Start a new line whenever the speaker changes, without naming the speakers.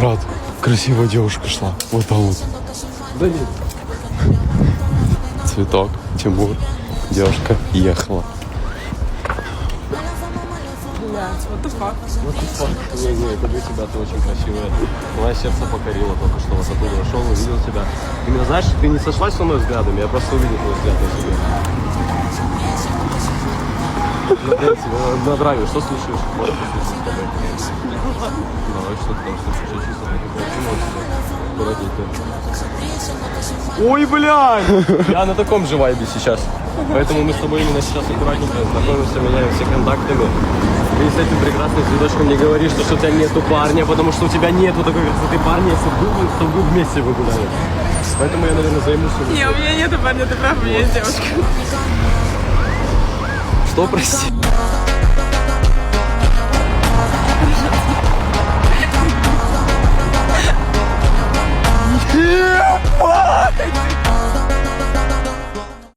Брат, красивая девушка шла. Вот там вот.
Да нет.
Цветок, Тимур. Девушка ехала.
Блять, what the fuck?
Не, это для тебя ты очень красивая. Мое сердце покорило только что. Вот оттуда шел, увидел тебя. Ты меня знаешь, ты не сошлась со мной взглядами, я просто увидел твой взгляд на себе. Ну, блин, тебе на драйве, что слушаешь? Может, послушать с тобой. Давай, что ты там слушаешь? Я чувствую, как аккуратненько. Ой, блядь! Я на таком же вайбе сейчас. Поэтому мы с тобой именно сейчас аккуратненько знакомимся, меняем все контактами. Ты с этим прекрасным цветочком не говоришь, что у тебя нету парня, потому что у тебя нету такой красоты парня, если был, то вы вместе вы гуляли. Поэтому я, наверное, займусь.
Не, у меня нету парня, ты прав, у меня есть девушка.
Что, прости?